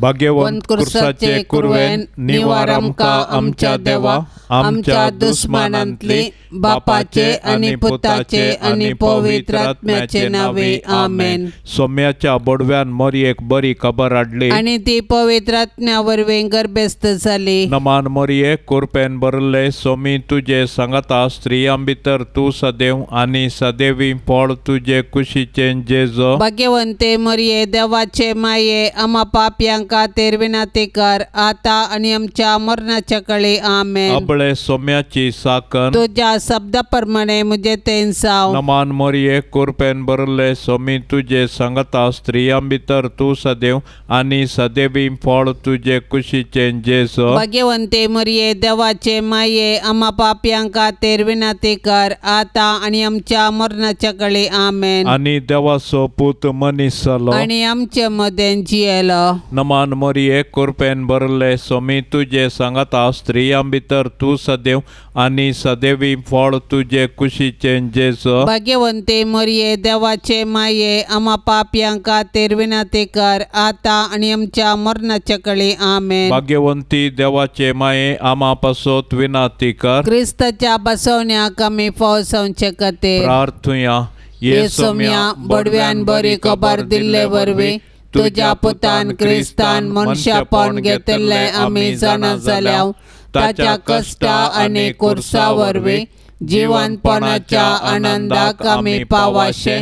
भाग्यवंत कुर्साचे कुरवेन निवार आमकां आमच्या देवा, आमच्या दुस्मानांतली बापाचे आणि पुताचे आणि पवित्र आत्म्याचे नावे आमेन। सोम्याच्या बोडव्यान मोरयेक बरी खबर हाडली आणि ती पवित्र आत्म्या वरवीं गर्भस्थ जाली। नमान मोरये कुरपेन बरले सोमी तुझे सांगता स्त्रियां भितर तू सदैव आणि सदैवी फळ तुझे कुशीचे जेजो। भाग्यवंते मोरये देवाचे माये आम्हा पाप्यांका तेर विनंती कर आता आणि आमच्या मरणाच्या काळी आमेन। अबळे सोम्याची साकन तुझ्या शब्दाप्रमाणे मुझे तेन साव। नमान मोरये कुरपेन बरले सोमी तुझे सांगता स्त्रियां भितर तू सदैव आणि सदैवी फळ तुझे कुशीचे जेजो। भाग्यवंते मोरये देवाचे माये आम्हा पाप्यांका तेर विनंती कर आता आणि आमच्या मरणाच्या काळी आमेन। आणि देवाचो पूत मनीस जालो आणि आमचे मदें जियेलो। नमान मोरये कुरपेन बरले सोमी तुझे सांगता स्त्रियां भितर तू सदैव आणि सदैवी फळ तुझे कुशीचे जेजो। भाग्यवंते मोरये देवाचे माये आम्हा पाप्यांका तेर विनंती कर आता आणि आमच्या मरणाच्या काळी आमेन। भाग्यवंती देवाचे माये आम्हा पासोत विनंती कर क्रिस्ताच्या बसवण्याक आमी फावसावचे खातीर प्रार्थुया। येसोम्या बडव्यान बरी खबर दिल्ले वरवीं तुझ्या पुतान क्रिस्तान मनशापण घेतले आमी जाणा जाल्याव ताच्या कष्टा आणि कुर्सा वरवीं जिवंतपणाच्या आनंदाक आमी पावाशे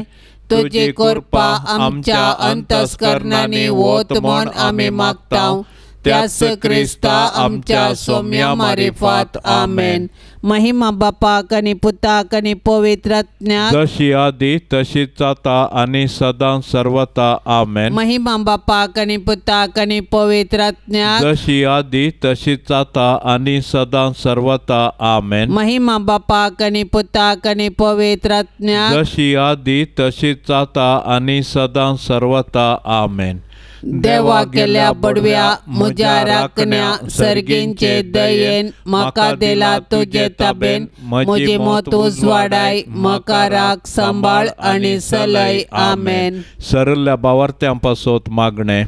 तुझी कृपा आमच्या अंतस्करणांनी वोत म्हूण आमी मागताव त्यास क्रिस्ता आमच्या सोम्या मारिफात आमेन। महिमा बापाक आणि पुताक आणि पवित्र आत्म्याक जशी आदी तशीच आता आणि सदां सर्वता आमेन। महिमा बापाक आणि पुताक आणि पवित्र आत्म्याक जशी आदी तशीच आता आणि सदां सर्वता आमेन। महिमा बापाक आणि पुताक आणि पवित्र आत्म्याक जशी आदी तशीच आता आणि सदां सर्वता आमेन। देवा केल्या बडव्या म्हज्या राखण्या सर्गींचे दयेन म्हाका दिला तुझे ताबेन म्हजी मोत उजवाडाय म्हाका राख सांबाळ आणि सलय आमेन। सरल्या बावर्त्यां पासोत मागणे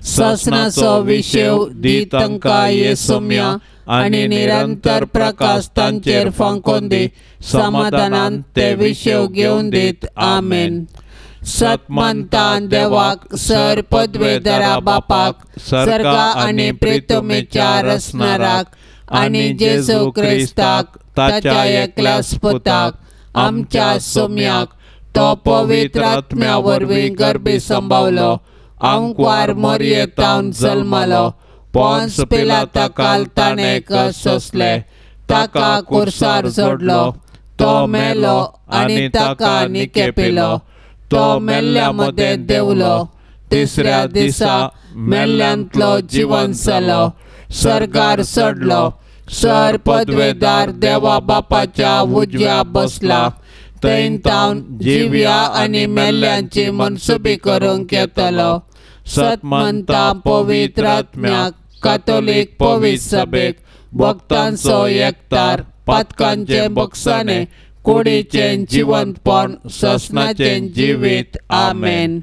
ससनाचो विशेव दी तांकां येसोम्या आणि निरंतर प्रकाश तांचेर फांकोन दी समाधानान ते विशेव घेवन दीत आमेन। सतमंतान देवाक सर पदवेदरा बापाक सर्गा आणि प्रितमेच्या रसनाराक आणि जेजू क्रिस्ताक ताच्या एकल्याच पुताक आमच्या सोम्याक तो पवित्र आत्म्या वरवीं गर्भी संभावलो अंकवार मोरयेतावन जल्मलो पोंस पिलाताकाल ताणें सोंसले ताका कुर्सार जोडलो तो मेलो आणि ताका निकेपिलो तो मेल्ल्या मध्ये देवलो तिसऱ्या दिसा मेल्ल्यांतलो जिवंत जालो सर्गार चडलो सर पदवेदार देवा बापाच्या उज्या बसला थंय तावन जिव्या आणि मेल्ल्यांची मनसुबी करूंक येतलो। सतमंता पवित्र आत्म्याक कातोलीक पवित्र सभेक भक्तांचो एकतार पातकांचे बक्षाने कुडीचे जिवंतपण ससनाचे जिवीत आमेन।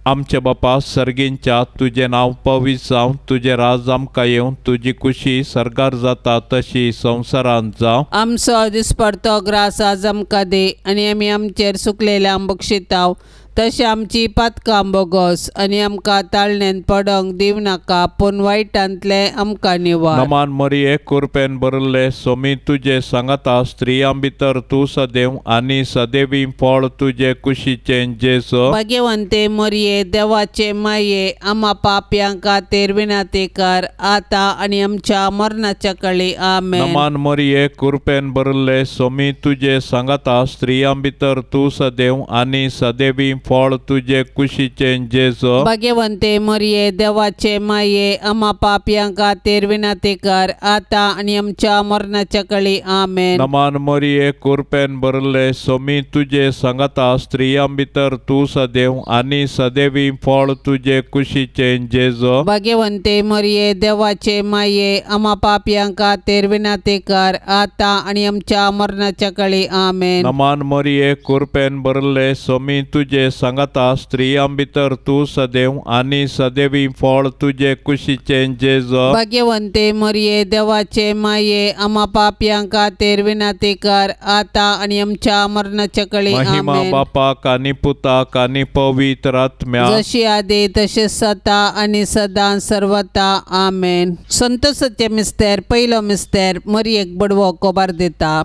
आमचे बापा सर्गींच्या तुझे नाव पवित्र जावं तुझे राज आमकां येवं तुझी कुशी सर्गार जाता तशी संवसारांत जावं। आमचो दिसपडतो ग्रास आज आमकां दी आनी आमी आमचेर सुकलेल्यांक बक्षिताव तशें आमची पातकां बोगोस आनी आमकां ताळणेन पडोंक दिव नाका पूण वायटांतले आमकां निवार। नमान मोरये कुरपेन बरले सोमी तुझे सांगता स्त्रियां भितर तू सदैव आणि सदैवी फळ तुझे कुशीचे जेजो। भाग्यवंते मोरये देवाचे माये आम्हा पाप्यांका तेर विनंती कर आता आणि आमच्या मरणाच्या काळी आमेन। नमान मोरये कुरपेन बरले सोमी तुझे सांगता स्त्रियां भितर तू सदैव आणि सदैवी फळ तुझे कुशीचे जेजो। भाग्यवंते मोरये देवाचे माये आम्हा पाप्यांका तेर विनंती कर आता आणि आमच्या मरणाच्या काळी आमेन। नमान मोरये कुरपेन बरले सोमी तुझे सांगता स्त्रियां भितर तू सदैव आणि सदैवी फळ तुझे कुशीचे जेजो। भाग्यवंते मोरये देवाचे माये आम्हा पाप्यांका तेर विनंती कर आता आणि आमच्या मरणाच्या काळी आमेन। नमान मोरये कुरपेन बरले सोमी तुझे सांगता स्त्रियां भितर तूं सदैव आनी सदैवी फळ तुझे कुशीचें जेजो भाग्यवंते मरिये देवाचे माये आम्हा पापयांक खातीर विनंती कर आता आणि आमच्या मरणाच्या कळी महिमा आमेन. बापाक आनी पुताक आनी पवित्र आत्म्या जशी आदी तसे सता आणि सदां सर्वता आमेन. संतोषाचे मिस्तेर पयलो मिस्तेर मरियेक बडवो कोबार दिता.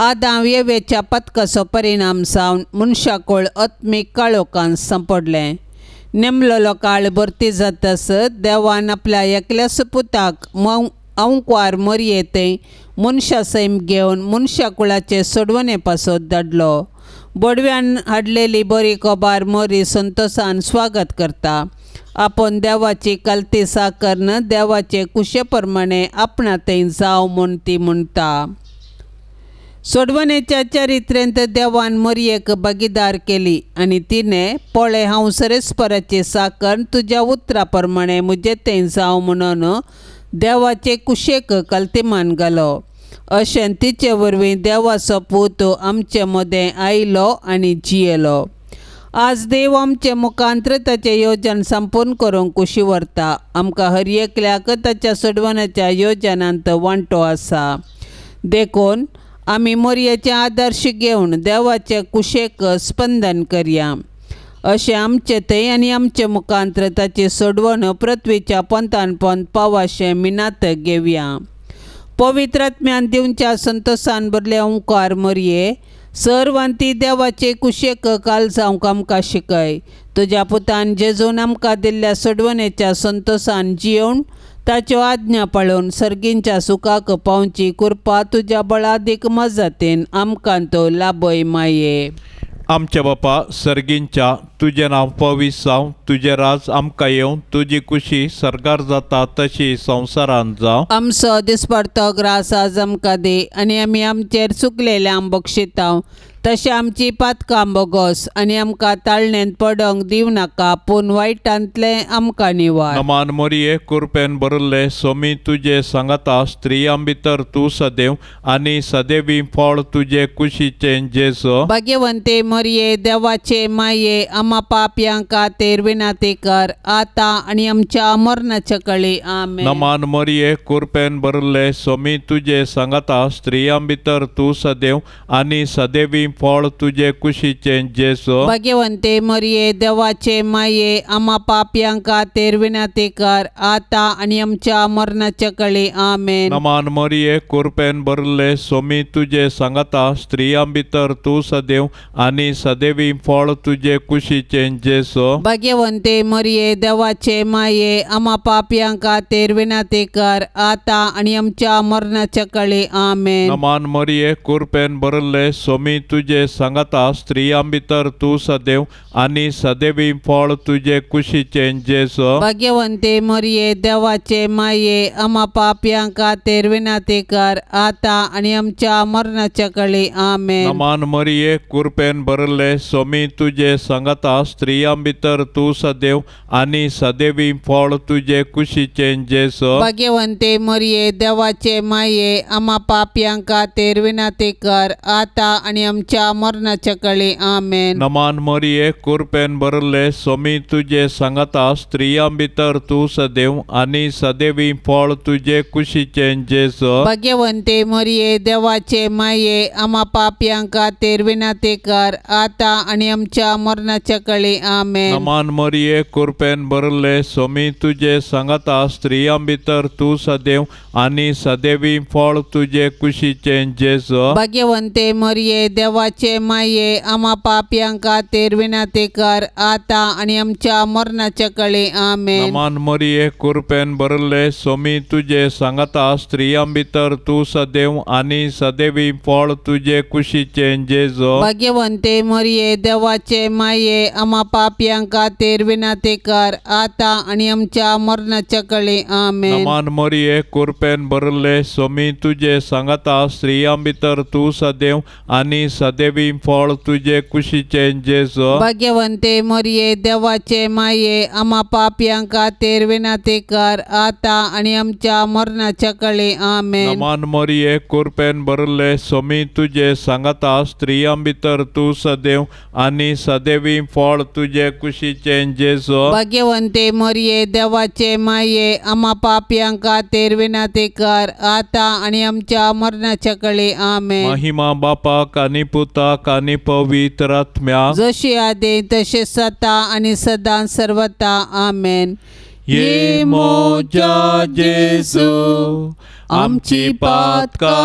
आदां येवेच्या पथकाचो परिणाम जावन मनशाकुळ आत्मीक काळोखांत सांपडलें. नेमलेलो काळ भरती जातस देवान आपल्या एकल्या सुपुताक अंकवार मरियेते मनशा सैम घेवन मनशा कुळाचे सोडवणे पासत धाडलो. बडव्यान हाडलेली बरी कोबार मरी संतोषान स्वागत करता. आपण देवाची कल्ती साकरन देवाचे कुशे प्रमाणे आपणा थंय जाव म्हूण ती म्हणटा. सोडवणेच्या चरित्रेंत देवान मरियेक भागीदार केली आणि तिने पळय हांव सरेस्पराची साकर तुज्या उतरा प्रमाणे मुजे थंय जाव म्हणून देवाचे कुशेक कल्तीमान घालो. अशें तिचे वरवीं देवाचो पूत आमचे मदें आयलो आनी जियेलो. आज देव आमचे मुखांतर ताचें येवजण संपूर्ण करूंक कुशी व्हरता. आमकां हर एकल्याक ताच्या सोडवण्याच्या येवजणांत वांटो आसा. देखून आमी मरियेचे आदर्श घेवन देवाचे कुशेक स्पंदन करया. अशें आमचे थंय आनी आमचे मुखांतर ताची सोडवण पृथ्वीच्या पंतान पंत पावाशें मिनात घेवया. पवित्र आत्म्यान दिवच्या संतोषान भरले ओंकार मरिये सर्वांती देवाचे कुशेक काल जावंक आमकां शिकय. तुज्या पुतान जेजून आमकां दिल्ल्या सोडवणेच्या संतोषान जियोवन ताच्यो आज्ञा पाळून सर्गींच्या सुखाक पावची कृपा तुज्या बळादीक मजतीन आमकां तो लाभय माये. आमच्या बापा सर्गींच्या तुझें नांव पवित्र जावं. तुजें राज आमकां येवं. तुजी कुशी सरकार जाता तशी संवसारांत जावं. आमचो दिसपडतो ग्रास आज आमकां दे आनी आमी आमचेर चुकलेल्यांक बक्षितांव तशें आमची पातकां बोगोस आनी आमकां ताळणेंत पडोंक दिव नाका पूण वायटांतले आमकां निवार. नमान मरिये कृपेन भरले सोमी तुजे सांगता स्त्रियां भितर तूं सदैव आनी सदैवी फळ तुजे कुशीचें जेजो भाग्यवंते मरिये देवाचे माये आम्हा पापयांक खातीर विनंती कर आता आनी आमच्या मरणाच्या कळी आमेन. नमान मरिये कृपेन भरले सोमी तुजे सांगता स्त्रियां भितर तूं सदैव आनी सदैवी फळ तुजे कुशीचें जेजो भाग्यवंते मरिये देवाचे माये आम्हा पापयांक खातीर विनंती कर आता आनी आमच्या मरणाच्या कळी आमेन. नमान मरिये कृपेन भरले सोमी तुजे सांगता स्त्रियां भितर तूं सदैव आनी सदैवी फळ तुजे कुशीचें जेजो भाग्यवंते मरिये देवाचे माये आम्हा पापयांक खातीर विनंती कर आता आनी आमच्या मरणाच्या कळी आमेन. नमान मरिये कृपेन भरले सोमी तुजे सांगता स्त्रियां भितर तूं सदैव आनी सदैवी फळ तुजे कुशीचें जेजो भाग्यवंते मरिये देवाचे माये आम्हा पापयांक खातीर विनंती कर आता आनी आमच्या मरणाच्या कळी आमेन. नमान मरिये कृपेन भरले सोमी तुजे सांगता स्त्रियां भितर तूं सदैव आनी सदैवी फळ तुजे कुशीचें जेजो भाग्यवंते मरिये देवाचे माये आम्हा पापयांक खातीर विनंती कर आता आनी आमच्या मरणाच्या कळी आमेन. नमान मरिये कृपेन भरले सोमी तुजे सांगता स्त्रियां भितर तूं सदैव आनी सदैवी फळ तुजे कुशीचें जेजो भाग्यवंते मरिये देवाचे माये आम्हा पापयांक खातीर विनंती कर आता आनी आमच्या मरणाच्या कळी आमेन. नमान मरिये कृपेन भरले सोमी तुजे सांगता स्त्रियां भितर तूं सदैव आनी सदैवी फळ तुजे कुशीचें जेजो भाग्यवंते मरिये देवाचे माये आम्हा पापयांक खातीर विनंती कर आता आनी आमच्या मरणाच्या कळी आमेन. नमान मरिये कृपेन भरले सोमी तुजे सांगता स्त्रियां भितर तूं सदैव आनी सदैवी फळ तुजे कुशीचें जेजो भाग्यवंते मरिये देवाचे माये आम्हा पापयांक खातीर विनंती कर आता आनी आमच्या मरणाच्या कळी आमेन. नमान मरिये कृपेन भरले सोमी तुजे सांगता स्त्रियां भितर तूं सदैव आनी सदैवी फळ तुझे कुशीचे जेजो भाग्यवंते मरिये देवाचे माये आम्हा पापियां खातीर विनंती कर आता आणि आमच्या मरणाच्या काळी आमेन. नमान मरिये कृपेन भरले स्वामी तुझे सांगता स्त्रियां भितर तू सदैव आणि सदैवी फळ तुझे कुशीचे जेजो भाग्यवंते मरिये देवाचे माये आम्हा पापियां खातीर विनंती कर आता आणि आमच्या मरणाच्या काळी आमेन. महिमा बापाक आणि पुताक आणि पवित्र आत्म्याक जशी आदी तसे सता आणि सदां सर्वता आमेन. ये मोजा जेजू आमची पातका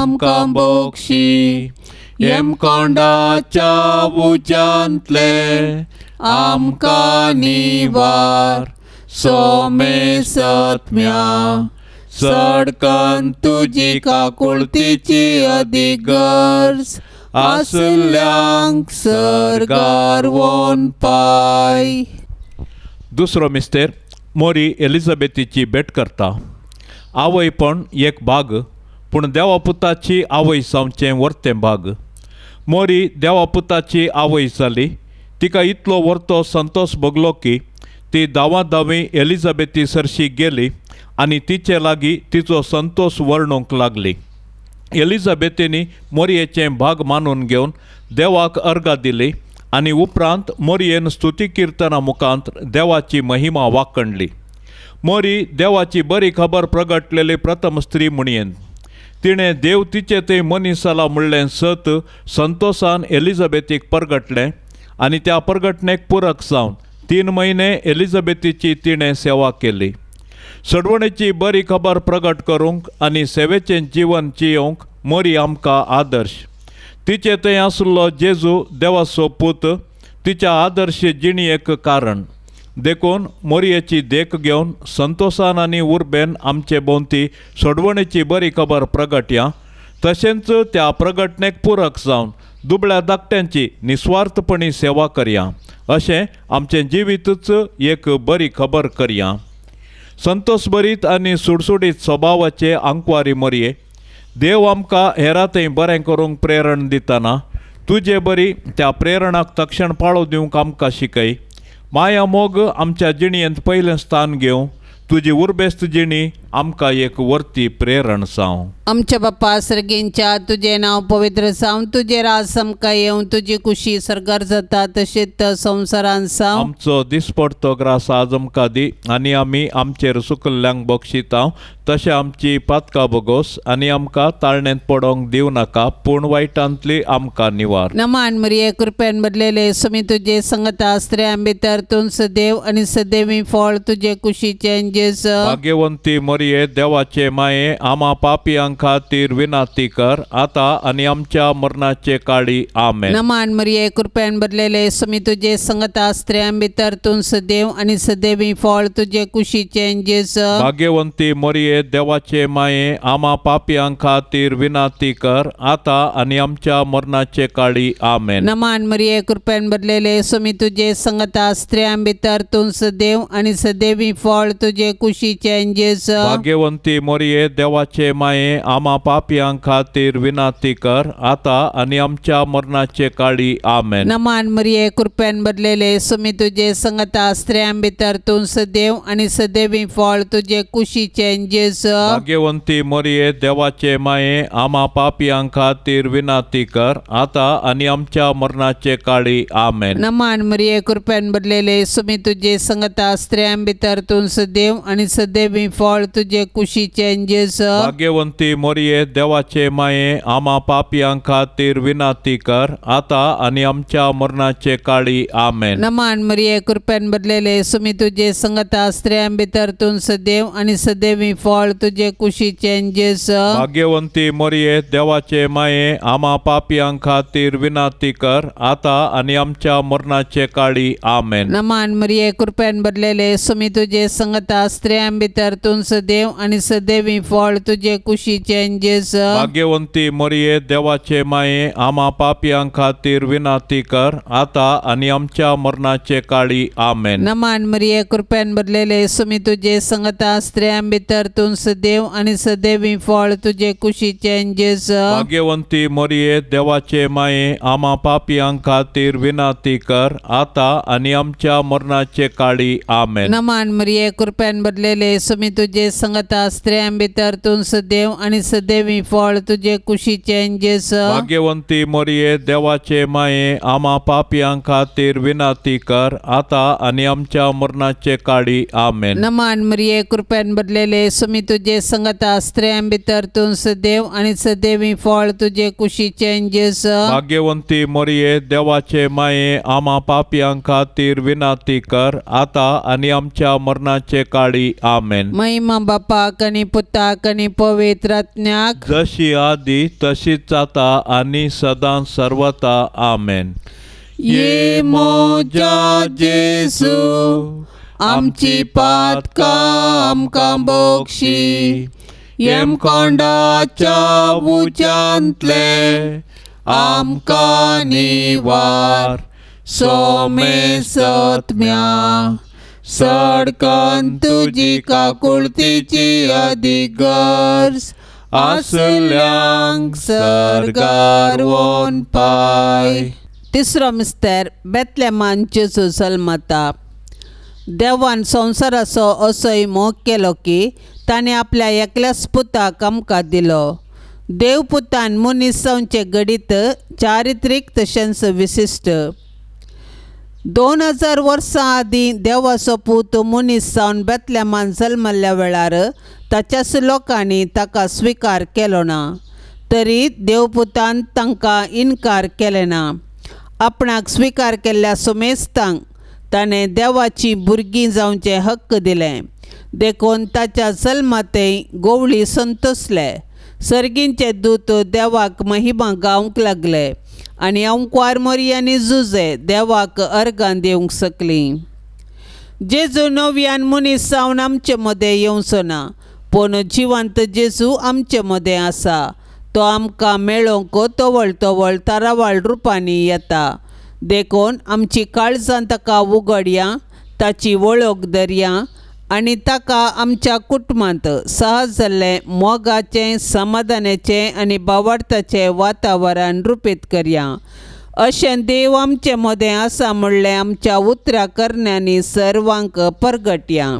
आमकां बोगशी येम कोंडाच्या उज्यांतले आमकां निवार सोमे सत्म्या सडकन तुजी काकुळतीची अधिगर्ज आसल्यांक सरगार वोन पाय. दुसरो मिस्तेर मोरी एलिझाबेथीची भेट करता. आवय पण एक भाग पूण देवापुताची आवय जावचें वर्तें भाग. मोरी देवापुताची आवय जाली. तिका इतलो वर्तो संतोष भोगलो की ती दावी एलिझाबेथी सरशी गेली आनी तिचे लागीं तिचो संतोष वर्णूंक लागली. एलिझाबेथीनी मोरयेचें भाग मानून घेवन देवाक अर्घा दिली आनी उपरांत मोरयेन स्तुती किर्तना मुखांत देवाची महिमा वाखणली. मोरी देवाची बरी खबर प्रगटलेली प्रथम स्त्री म्हणयेन. तिणें देव तिचे ते मनीस जाला म्हणलें सत संतोषान एलिझाबेथीक परगटलें आनी त्या परगटणेक पुरक जावन 3 म्हयने एलिझाबेथीची तिणें सेवा केली. सडवणेची बरी खबर प्रगट करूंक आनी सेवेचें जीवन जियोंक मोरी आमकां आदर्श. तिचे थंय आसलो जेजू देवाचो पूत तिच्या आदर्श जिणयेक कारण. देखून मोरयेची देख घेवन संतोषान आनी उर्बेन आमचे भोंवती सडवणेची बरी खबर प्रगटया. तशेंच त्या प्रगटणेक पुरक जावन दुबळ्या धाकट्यांची निस्वार्थपणी सेवा करया. अशें आमचें जिवीतच एक बरी खबर करया. संतोष भरीत आनी सुडसुडीत स्वभावाचे आंकवारी मोरये, देव आमकां हेरांतय बरें करूंक प्रेरण दितना तुजे बरी त्या प्रेरणाक तक्षण पाळो दिवंक आमकां शिकय. माया मोग आमच्या जिणयेंत पयलें स्थान घेवं. तुजी उर्बेस्त जिणी आमकां एक वर्ती प्रेरण जावं. आमच्या बाप्पा सर्गींच्या तुझे नाव पवित्र जावं. तुझे राज आमकां येवं. तुजी खुशी सरकार जाता तशेंच संवसारांत जावं. आमचो दिसपडतो ग्रास आज आमकां दी आनी आमी आमचेर सुकल्ल्यांक बक्षिता. तशें आमची पातकां बोगोस आनी आमकां ताळणेंत पडोंक दिवं नाका पूण वायटांतली आमकां निवार. नमान मरिये कृपेन भरलेले स्वामी तुजे संगता स्त्रियां भितर तूं सदैव आनी सदैवी फळ तुजे कुशीचें जेजू. भाग्यवंती मरिये देवाचे माये आम्हा पापियां खातीर विनंती कर आता आनी आमच्या मरणाचे काळी आमेन. नमान मरिये कृपेन भरलेले स्वामी तुजे संगता स्त्रियां भितर तूं सदैव आनी सदैवी फळ तुजे कुशीचें जेजू. भाग्यवंती मरिये देवाचे माये आम्हा पापियां खातीर विनंती कर आता आनी आमच्या मरणाचे काळी आमेन. नमान मरिये कृपेन भरलेले स्वामी तुजे संगता स्त्रियां भितर तूं सदैव आनी सदैवी फळ तुजे कुशीचें जेजू. भाग्यवंती मरिये देवाचे माये आम्हा पापियां खातीर विनंती कर आता आनी आमच्या मरणाचे काळी आमेन. नमान मरिये कृपेन भरलेले स्वामी तुजे संगता स्त्रियां भितर तूं सदैव आनी सदैवी फळ तुजे कुशीचें जेजू. भाग्यवंती मरिये देवाचे माये आम्हा पापियां खातीर विनंती कर आता आनी आमच्या मरणाचे काळी आमेन. नमान मरिये कृपेन भरलेले स्वामी तुजे संगता स्त्रियां भितर तूं सदैव आनी सदैवी फळ तुजे कुशीचें जेजू. भाग्यवंती मरिये देवाचे माये आम्हा पापियां खातीर विनंती कर आता आनी आमच्या मरणाचे काळी आमेन. नमान मरिये कृपेन भरलेले स्वामी तुजे संगता स्त्रियां भितर तूं सदैव आनी सदैवी फळ तुजे कुशीचें जेजू. भाग्यवंती मरिये देवाचे माये आम्हा पापियां खातीर विनंती कर आता आनी आमच्या मरणाचे काळी आमेन. नमान मरिये कृपेन भरलेले स्वामी तुजे संगता स्त्रियां भितर तूं सदैव आनी सदैवी फळ तुजे कुशीचें कुशीचे जेजू भाग्यवंती मरिये देवाचे माये आम्हा पापियां खातीर विनाती कर आता आणि आमच्या मरणाचे काळी आमेन. नमान मरिये कृपेन भरलेले सुमी तुझे संगता स्त्रियां भितर तू सदैव आणि सदैवी फळ तुझे कुशीचे जेजू भाग्यवंती मरिये देवाचे माये आम्हा पापियां खातीर विनाती कर आता आणि आमच्या मरणाचे काळी आमेन. नमान मरिये कृपेन भरलेले सुमी तुझे संगता स्त्रियां भितर तू सदैव आणि सदैवी फळ तुझे कुशीचे जेजू भाग्यवंती मरिये देवाचे माये आम्हा पापियां खातीर विनाती कर आता आणि आमच्या मरणाचे काळी आमेन. नमान मरिये कृपेन भरलेले सुमी तुझे संगता स्त्रियां भितर तू सदैव आणि सदैवी फळ तुझे कुशीचे जेजू भाग्यवंती मरिये देवाचे माये आम्हा पापियां खातीर विनाती कर आता आणि आमच्या मरणाचे काळी आमेन. महिमा बापाक आणि पुताक आणि पवित्र आत्म्याक जशी आधी तशीच आता आणि सदां सर्वता आमेन. ये मोजा जेजू आमची पातकां आमकां बोगशी येम कोंडाच्या उज्यांतले आमकां निवार सोमे सत्म्या सडकन तुजी काकुळतीची अधिगर्ज आसल्यांक सरगार वोन पाय. तिसरो मिस्तेर बेतलेमान जेजू जल्मता. देवान संवसाराचो असोय मोग केलो की ताणें आपल्या एकल्याच पुताक आमकां दिलो. देव पुतान मनीस जावचे घडीत चारित्रीक तशेंच विशिश्ट. 2000 वर्सां आदीं देवाचो पूत मनीस जावन बेतलेमान जल्मल्ल्या वेळार ताच्याच लोकांनी ताका स्विकार केलो ना. तरी देवपुतान तांकां इन्कार केले ना. आपणाक स्विकार केल्ल्या सुमेस्तांक ताणें देवाची भुरगीं जावचे हक्क दिले. देखून ताच्या जल्मातय गोवळी संतोसले. सर्गींचे दूत देवाक महिमा गावंक लागले आनी अंकुआर मरियानी जुजे देवाक अर्गां दिवंक सकलीं. जेजू नव्यान मनीस जावन आमचे मदें येवचो ना, पूण जिवंत जेजू आमचे मदें आसा. तो आमकां मेळोवंक तवळ तवळ तारावाळ रुपांनी येता. देखून आमची काळजां ताका उगडया, ताची वळख धरया आनी ताका आमच्या कुटुंबांत सहज जाल्लें मोगाचें समाधानाचें आनी भावार्थाचें वातावरण रुपीत करया. अशें देव आमचे मदें आसा म्हणलें आमच्या उतरां करण्यांनी सर्वांक परगटया.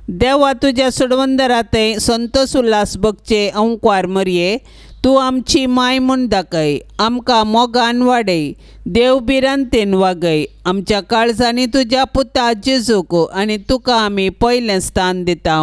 देवा तुज्या सुडवंदरांतय संतोष उल्हास भोगचे अंकुआर मरिये, तूं आमची माय म्हूण दाखय. आमकां मोगान वाडय, देव बिरांतेन वागय. आमच्या काळजांनी तुज्या पुता जेजूक आनी तुका आमी पयलें स्थान दिता.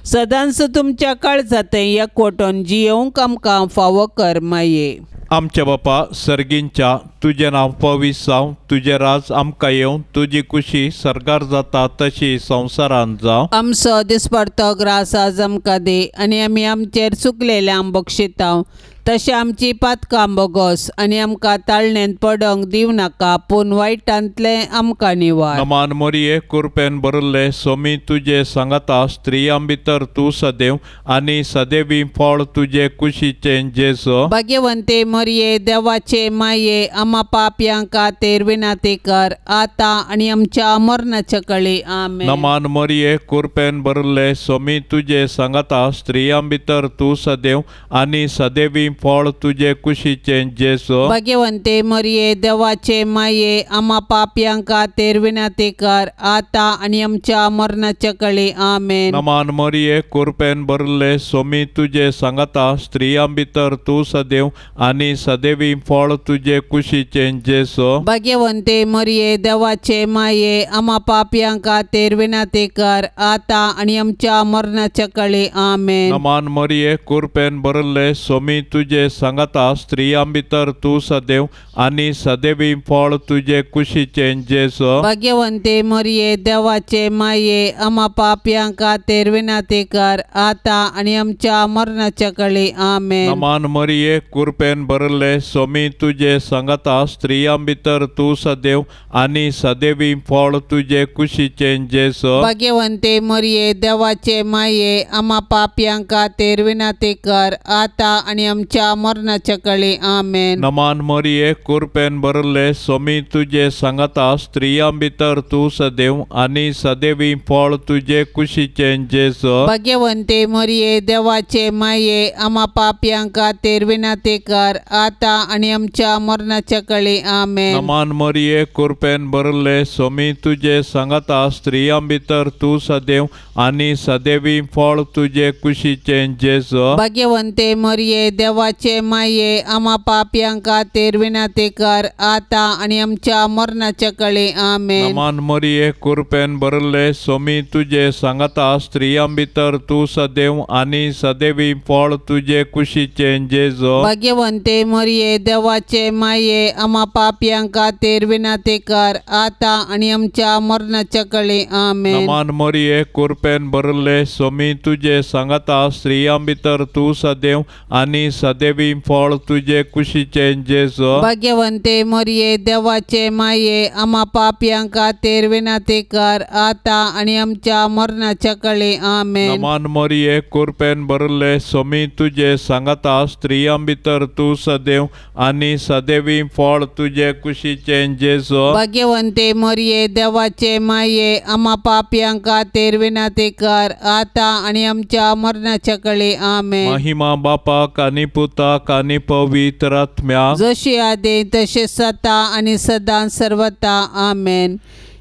सदांच तुमच्या काळजांतय एकवटून जियोवंक आमकां फावो कर माये. आमच्या बापा सर्गींच्या तुजें नांव पवित्र जावं, तुजें राज आमकां येवं, तुजी कुशी सरकार जाता तशी संवसारांत जावं. आमचो दिसपडतो ग्रास आज आमकां दे आनी आमी आमचेर चुकलेल्यांक बक्षितांव. तशें आमची पातकां बोगोस आनी आमकां ताळणेंत पडोंक दिव नाका, पूण वायटांतले आमकां निवार. नमान मरिये कृपेन भरिल्ले सोमी तुजे सांगता स्त्रियां भितर तूं सदैव आनी सदैवी फळ तुजे कुशीचें जेजू. भाग्यवंते मरिये देवाचे माये आम्हा पापयां खातीर विनाती कर आता आनी आमच्या मरणाचे कळी आमेन. नमान मरिये कृपेन भरिल्ले सोमी तुजे सांगता स्त्रियां भितर तूं सदैव आनी सदैवी फळ तुजे कुशीचें जेजू. भाग्यवंते मरिये देवाचे माये आम्हा पापयां खातीर विनाती कर आता आनी आमच्या मरणाचे कळी आमेन. नमान मरिये कृपेन भरिल्ले सोमी तुजे सांगता स्त्रियां भितर तूं सदैव आनी सदैवी फळ तुजे कुशीचें जेजू. भाग्यवंते मरिये देवाचे माये आम्हा पापयां खातीर विनाती कर आता आनी आमच्या मरणाचे कळी आमेन. नमान मरिये कृपेन भरिल्ले सोमी तुजे सांगता स्त्रियां भितर तूं सदैव आनी सदैवी फळ तुजे कुशीचें जेजू. भाग्यवंते मरिये देवाचे माये आम्हा पापयां खातीर विनाती कर आता आनी आमच्या मरणाचे कळी आमेन. नमान मरिये कृपेन बरले सोमी तुझे सांगता स्त्रियां भितर तू सदैव आणि सदैवी फळ तुझे कुशीचे जेसो भाग्यवंते मरिये देवाचे माये आम्हा पाप्यांका तेर विनाती कर आता आणि आमच्या मरणाच्या काळी आमेन. नमान मरिये कृपेन बरले सोमी तुझे सांगता स्त्रियां भितर तू सदैव आणि सदैवी फळ तुझे कुशीचे जेसो भाग्यवंते मरिये देवाचे माये आम्हा पाप्यांका तेर विनाती कर आता आणि आमच्या मरणाच्या काळी आमेन. नमान मरिये कृपेन बरले सोमी तुझे सांगता स्त्रियां भितर तू सदैव आणि सदैवी फळ तुझे कुशीचे जेसो भाग्यवंते मरिये देवाचे माये आम्हा पाप्यांका तेर विनाती कर आता आणि आमच्या मरणाच्या काळी आमेन. नमान मरिये कृपेन बरले सोमी तुझे सांगता स्त्रियां भितर तू सदैव आणि सदैवी फळ तुझे कुशीचे जेसो भाग्यवंते मरिये देवाचे माये आम्हा पाप्यांका तेर विनाती कर आता आणि आमच्या मरणाच्या काळी आमेन. नमान मरिये कृपेन बरले सोमी तुझे सांगता स्त्रियां भितर तू सदैव आणि सदैवी फळ तुझे कुशीचे जेसो भाग्यवंते मरिये देवाचे माये आम्हा पाप्यांका तेर विनाती कर आता आणि आमच्या मरणाच्या काळी आमेन. नमान मरिये कृपेन बरले सोमी तुझे सांगता स्त्रियां भितर तू सदैव आणि सदैवी फळ तुझे कुशीचे जेसो भाग्यवंते मरिये देवाचे माये आम्हा पाप्यांका तेर विनाती कर आता आणि आमच्या मरणाच्या काळी आमेन. महिमा बापाक आणि पुताक आणि पवित्र आत्म्या जशी आदे तसे सता आणि सदां सर्वता आमेन.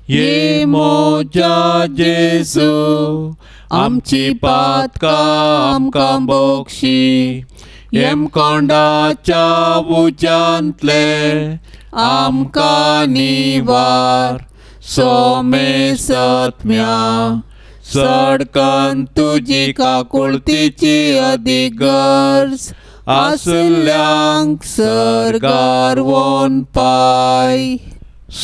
ये मोजा जेसू आमची पातका आमकां बोक्षी येम कोंडाच्या उजांतले आमकां निवार सोमे सत्म्या सडकन तुजी काकुळतीची अधिगर्ज आसल्यांक सरगार वोन पाय.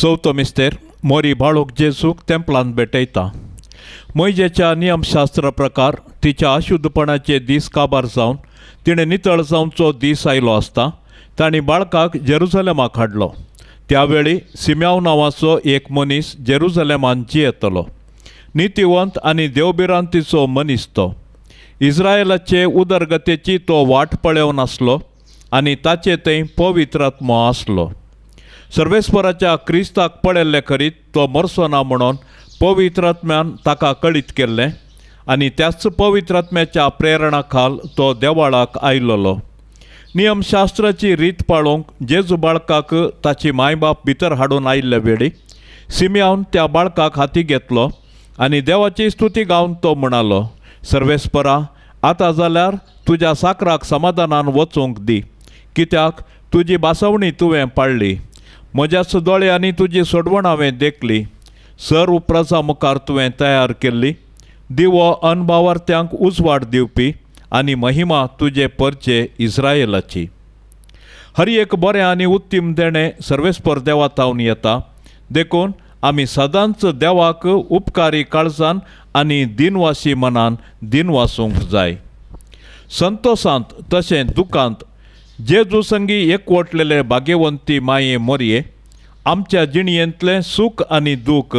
चवथो मिस्तेर मोरी बाळूक जेजूक तेंपलांत भेटयता. मोइजेच्या नियमशास्त्र प्रकार तिच्या अशुद्धपणाचे दीस काबार जावन तिणें नितळ जावचो दीस आयलो आसता तांणी बाळकाक जेरुजलेमाक हाडलो. त्यावेळी सिम्याव नांवाचो एक मनीस जेरुजलेमान जियेतलो. नितीवंत आनी देवबिरांतीचो मनीस तो. इस्रायेलाचे उदरगतेची तो वाट पळेवन आसलो आनी ताचे थंय पवित्र आत्मो आसलो. सर्वेस्पराच्या क्रिस्ताक पळयल्ले करीत तो मरचो ना म्हणून पवित्र आत्म्यान ताका कळीत केल्लें आनी त्याच पवित्र आत्म्याच्या प्रेरणा खाल तो देवाळाक आयलोलो. नियमशास्त्राची रीत पाळूंक जेजू बाळकाक ताची मायबाप भितर हाडून आयिल्ले वेळी सिम्यावन त्या बाळकाक हाती घेतलो आनी देवाची स्तुती गावन तो म्हणालो, सर्वेस्परा, आतां जाल्यार तुज्या साकराक समाधानान वचूंक दी, कित्याक तुजी बासवणी तुवें पाळ्ळी. म्हज्याच दोळ्यांनी तुजी सोडवण हांवें देखली. सर्व प्रजा मुखार तुवें तयार केल्ली. दिवो अनभावार्थ्यांक उजवाड दिवपी आनी महिमा तुजे परचे इस्रायेलाची. हर एक बरें आनी उत्तीम देणें सर्वेस्पर देवा तावन येता. देखून आमी सदांच देवाक उपकारी काळजान आनी दिनवासी मनान दिनवासूंक जाय. संतोशांत तशें दुखांत जेजू संगी एकवटलेले भाग्यवंती माये मोरये, आमच्या जिणयेंतलें सूख आनी दूख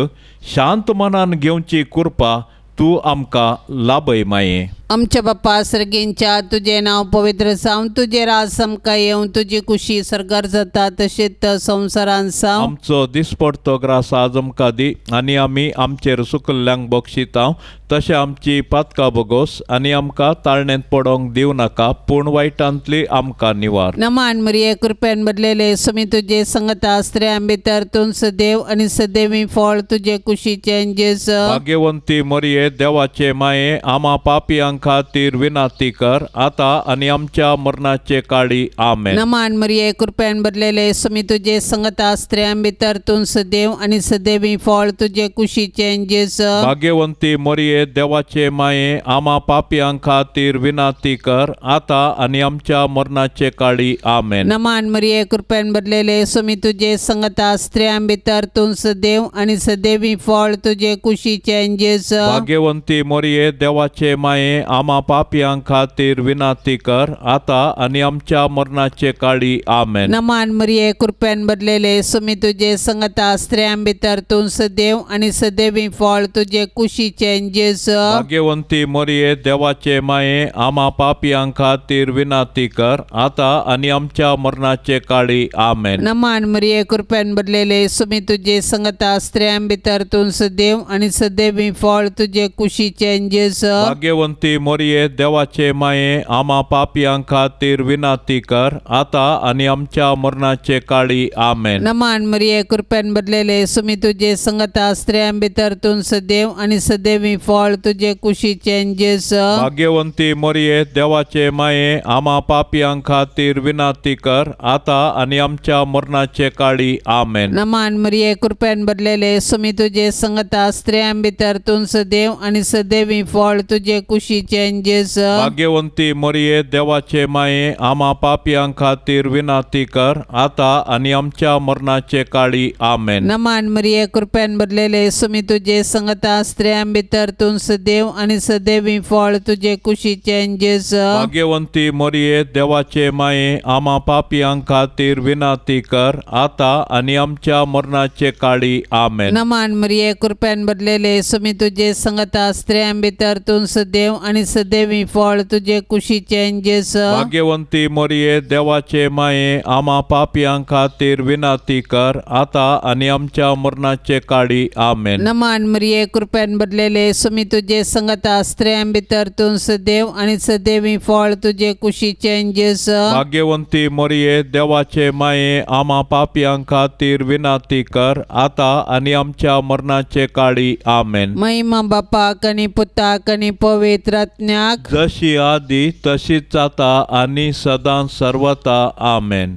शांत मनान घेवची कृपा तूं आमकां लाभय माये. आमच्या बाप्पा सर्गेंच्या तुझे नाव पवित्र जावन तुझे राज समका येवन तुझी खुशी सरकार जाता तशेंच संवसारान साव. आमचो दिसपडतो ग्रास आज आमकां दी आनी आमी आमचेर सुकल्ल्यांक बक्षिता. तशें आमची पातकां बगोस आनी आमकां ताळणेंत पडोंक दिवं नाका, पूण वायटांतली आमकां निवार. नमान मरिये कृपेन बदलेले समी तुझे संगता स्त्रियां भितर तूं सदैव आनी सदैवी फळ तुझे कुशीचे जेस. भाग्यवंती मरिये देवाचे माये, आमा पापियांक खातीर विनाती कर आता आनी आमच्या मरणाचे काळी आमेन. नमान मरिये कृपेन बदलेले समी तुझे संगता स्त्रियां भितर तूं सदैव आनी सदैवी फळ तुझे कुशीचे जेस. भाग्यवंती मरिये देवाचे माये, आमा पापियांक खातीर विनाती कर आता आनी आमच्या मरणाचे काळी आमेन. नमान मरिये कृपेन बदलेले समी तुझे संगता स्त्रियां भितर तूं सदैव आनी सदैवी फळ तुझे कुशीचे जेस. भाग्यवंती मरिये देवाचे माये, आम्हा पापियां खातीर विनाती कर आता आणि आमच्या मरणाचे काळी आमेन. नमान मरिये कृपेन भरलेले सुमी तुझे संगता स्त्रियां भितर तूं सदैव आणि सदैवी फळ तुझे कुशीचे जेजू. भाग्यवंती मरिये देवाचे माये आम्हा पापियां खातीर विनाती कर आता आणि आमच्या मरणाचे काळी आमेन. नमान मरिये कृपेन भरलेले सुमी तुझे संगता स्त्रियां भितर तूं सदैव आणि सदैवी फळ तुझे कुशीचे जेजू. भाग्यवंती मरिये देवाचे माये आम्हा पापियां खातीर विनाती कर आता आणि आमच्या मरणाचे काळी आमेन. नमान मरिये कृपेन भरलेले सुमी तुझे संगता स्त्रियां भितर तूं सदैव आणि सदैवी फळ तुझे कुशीचे जेजू. भाग्यवंती मरिये देवाचे माये आम्हा पापियां खातीर विनाती कर आता आणि आमच्या मरणाचे काळी आमेन. नमान मरिये कृपेन भरलेले सुमी तुझे संगता स्त्रियां भितर तूं सदैव आणि सदैवी फळ तुझे कुशीचे जेजू. भाग्यवंती मरिये देवाचे माये आम्हा पापियां खातीर विनाती कर आता आणि आमच्या मरणाचे काळी आमेन. नमान मरिये कृपेन भरलेले सुमी तुझे संगता स्त्रियां भितर तूं सदैव आणि सदैवी फळ तुझे कुशीचे जेजू. भाग्यवंती मरिये देवाचे माये आम्हा पापियां खातीर विनाती कर आता आणि आमच्या मरणाचे काळी आमेन. नमान मरिये कृपेन भरलेले सुमी तुझे संगता स्त्रियां भितर तूं सदैव आणि सदैवी फळ तुझे कुशीचे जेजू. भाग्यवंती मरिये देवाचे माये आम्हा पापियां खातीर विनाती कर आता आणि आमच्या मरणाचे काळी आमेन. नमान मरिये कृपेन भरलेले सुमी तुझे संगता स्त्रियां भितर तूं सदैव आणि सदैवी फळ तुझे कुशीचे जेजू. भाग्यवंती मरिये देवाचे माये आम्हा पापियां खातीर विनाती कर आता आणि आमच्या मरणाचे काळी आमेन. महिमा बापाक आणि पुताक आणि पवित्र आत्म्याक जशी आधी तशीच आता आणि सदां सर्वता आमेन.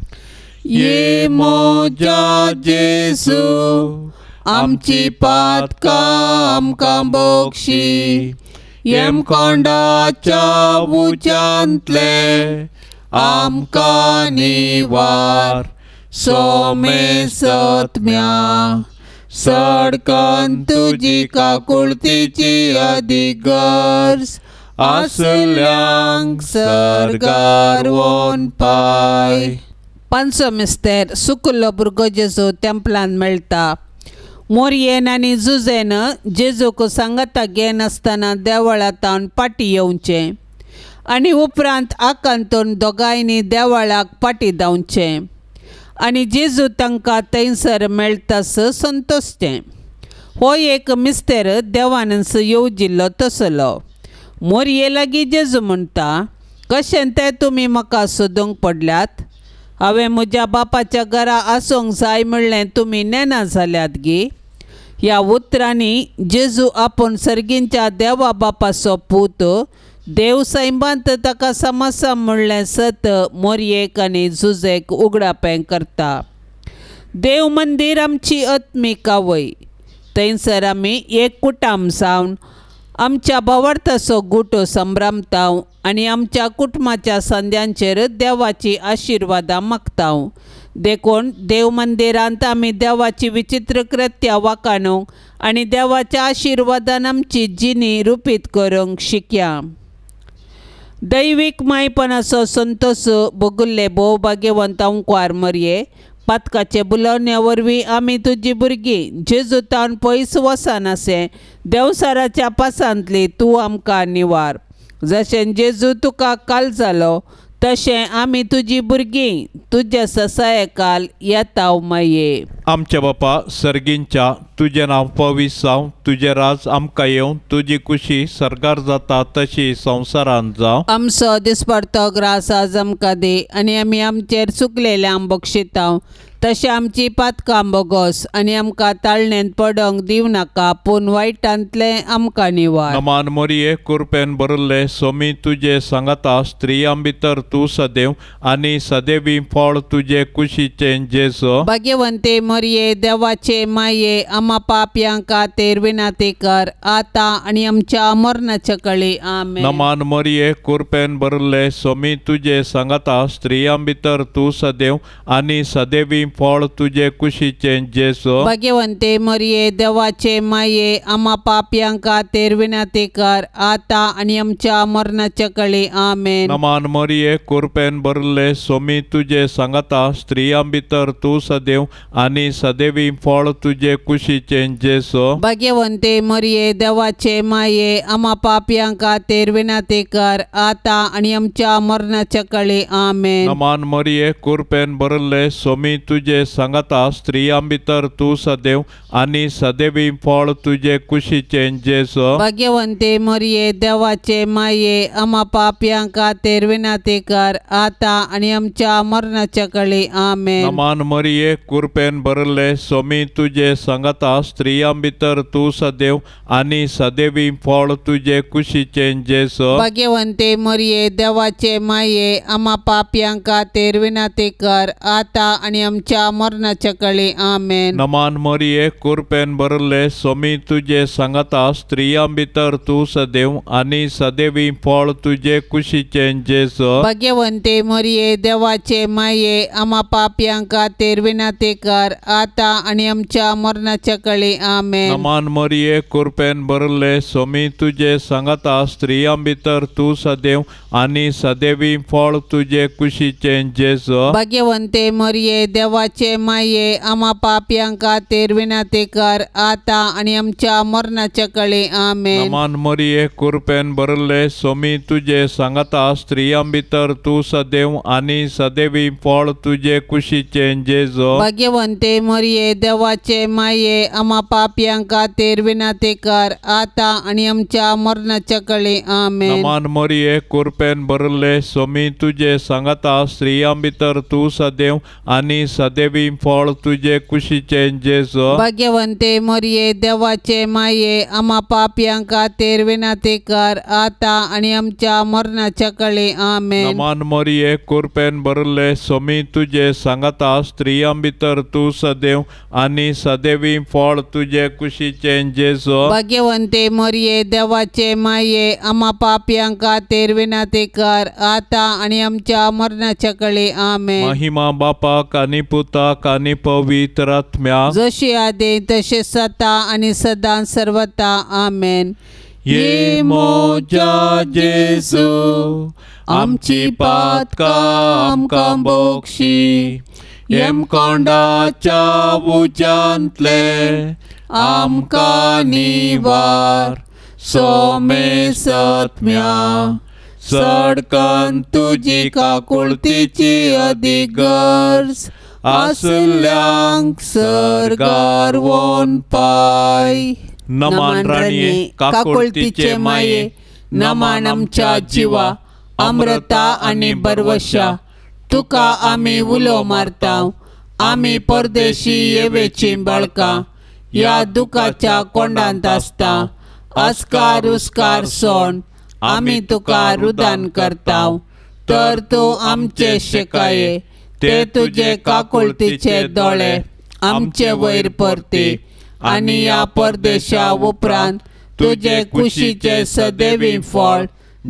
ये मोजा जेजू आमची पातकां आमकां बोगशी येम कोंडाच्या उज्यांतले आमकां निवार सोमे सत्म्या सडकन तुजी काकुळतीची अधिगर्ज आसल्यांक सरगार वोन पाय. पांचवो मिस्तेर सुकुल्लो भुरगो जेजू तेंपलान मेळटा. मोरयेन आनी जुजेन जेजूक सांगाता घेन आसतना देवळांतावन पाटी येवचें आनी उपरांत आकांतून दोगांयनी देवळाक पाटी धांवचें आनी जेजू तांकां थंयसर मेळटास संतोसचें. हो एक मिस्तेर देवानस येवजिल्लो तसलो. मोरये लागीं जेजू म्हणटा, कशें तें तुमी म्हाका सोदूंक पडल्यात? हांवें म्हज्या बापाच्या घरा आसूंक जाय म्हणलें तुमी नेना जाल्यात गी. ह्या उतरांनी जेजू आपूण सर्गींच्या देवा बापाचो पूत देव सैमांत ताका समसा म्हणलें सत मोरयेक आनी जुजेक उगडापें करता. देव मंदीर आमची आत्मिका वय. थंयसर आमी एक कुटाम जावन आमच्या भावार्थाचो गुटो संभ्रमतांव आनी आमच्या कुटुंबाच्या संद्यांचेर देवाची आशिर्वादां मागतांव. देखून देव मंदिरांत आमी देवाची विचित्र कृत्यां वाखाणूंक आनी देवाच्या आशिर्वादान आमची जिणी रुपीत करूंक शिकया. दैवीक मायपणाचो संतोश भोगुल्ले भोवभाग्यवंत अंकवार मरये, पातकाचे बुलावण्या वरवीं आमी तुजी भुरगीं जेजूतावन पयस वचनासे देवसाराच्या पासांतली तूं आमकां निवार. जशें जेजू तुका काल जालो तशें आमी तुजी भुरगीं तुज्या ससायेकाल येताव माये. आमच्या बापा सर्गींच्या तुजें नांव पवित्र जावं, तुजें राज आमकां येवं, तुजी खुशी सरकार जाता तशी संवसारांत जावं. आमचो दिसपडतो ग्रास आज आमकां दी आनी आमी आमचेर चुकलेल्यांक बक्षितांव तशें आमची पातकां बोगोस आनी आमकां ताळणेंत पडोंक दिवं नाका पूण वायटांतले आमकां निवार. नमान मोरये कृपेन भरिल्ले सोमी तुजे सांगाता स्त्रियां भितर तूं सदैव आनी सदैवी फळ तुजे कुशीचें जेजू. भाग्यवंते मोरये देवाचे माये आम्हा पापयां खातीर विनाती कर आतां आनी आमच्या मरणाच्या कळी आमेन. नमान मोरये कृपेन भरिल्ले सोमी तुजे सांगाता स्त्रियां भितर तूं सदैव आनी सदैवी फळ तुझे कुशीचे जेसो भाग्यवंते मरिये देवाचे माये आम्हा पाप्यांका तेरविनाते कर आता आणि आमच्या मरणाच्या कळी आमेन. नमान मरिये कृपेन भरले सोमी तुझे सांगता स्त्रियां भितर तू सदैव आणि सदैवी फळ तुझे कुशीचे जेसो भाग्यवंते मरिये देवाचे माये आम्हा पाप्यांका तेरविनाते कर आता आणि आमच्या मरणाच्या कळी आमेन. नमान मरिये कृपेन भरले सोमी तुझे सांगता स्त्रियां भितर तू सदैव आणि सदैवी फळ तुझे कुशीचे जेसो भाग्यवंते मरिये देवाचे माये आम्हा पाप्यांका तेरविनाते कर आता आणि आमच्या मरणाच्या कळी आमेन. नमान मरिये कृपेन भरले सोमी तुझे सांगता स्त्रियां भितर तू सदैव आणि सदैवी फळ तुझे कुशीचे जेसो भाग्यवंते मरिये देवाचे माये आम्हा पाप्यांका तेरविनाते कर आता आणि आमच्या मरणाच्या कळी आमेन. नमान मरिये कृपेन भरले सोमी तुझे सांगता स्त्रियां भितर तू सदैव आणि सदैवी फळ तुझे कुशीचे जेसो भाग्यवंते मरिये देवाचे माये आम्हा पाप्यांका तेरविनाते कर आता आणि आमच्या मरणाच्या कळी आमेन. नमान मरिये कृपेन भरले सोमी तुझे सांगता स्त्रियां भितर तू सदैव आणि सदैवी फळ तुझे कुशीचे जेसो भाग्यवंते मरिये देवाचे माये आम्हा पाप्यांका तेरविनाते कर आता आणि आमच्या मरणाच्या कळी आमेन. नमान मरिये कृपेन भरले सोमी तुझे सांगता स्त्रियां भितर तू सदैव आणि सदैवी फळ तुझे कुशीचे जेसो भाग्यवंते मरिये देवाचे माये आम्हा पाप्यांका तेरविनाते कर आता आणि आमच्या मरणाच्या कळी आमेन. नमान मरिये कृपेन भरले सोमी तुझे सांगता स्त्रियां भितर तू सदैव आणि सदैवी फळ तुझे कुशीचे जेसो भाग्यवंते मरिये देवाचे माये आम्हा पाप्यांका तेरविनाते कर आता आणि आमच्या मरणाच्या कळी आमेन. नमान मरिये कृपेन भरले सोमी तुझे सांगता स्त्रियां भितर तू सदैव आणि सदैवी फळ तुझे कुशीचे जेसो भाग्यवंते मरिये देवाचे माये आम्हा पाप्यांका तेरविनाते कर आता आणि आमच्या मरणाच्या कळी आमेन. महिमा बापाक आणि पुताक आणि पवित्र आत्म्याक जशी आदे तसे सता आणि सदा सर्वता आमेन. ये मोजा जेसू आमची पातका आमकां बोक्षी येम कोंडाच्या उजांतले आमकां निवार सोमे सत्म्या सडकन तुजी काकुळतीची अधिगर्ज आसल्यांक सरगार वोन पाय. नमान राणीये काकुळतीचे माये नमान आमच्या जिवा अमृता आणि बरवशा तुका आमी उलो मारताव. आमी परदेशी येवेची बाळकां या दुखाच्या कोंडांत आसता. अस्कार उस्कार सोड आमी तुका रुदान करताव. तर तूं आमचे शेकाये ते तुझे काकुळतीचे दोळे आमचे वयर परती आणि या परदेशा उपरांत तुझे कुशीचे सदैवी फळ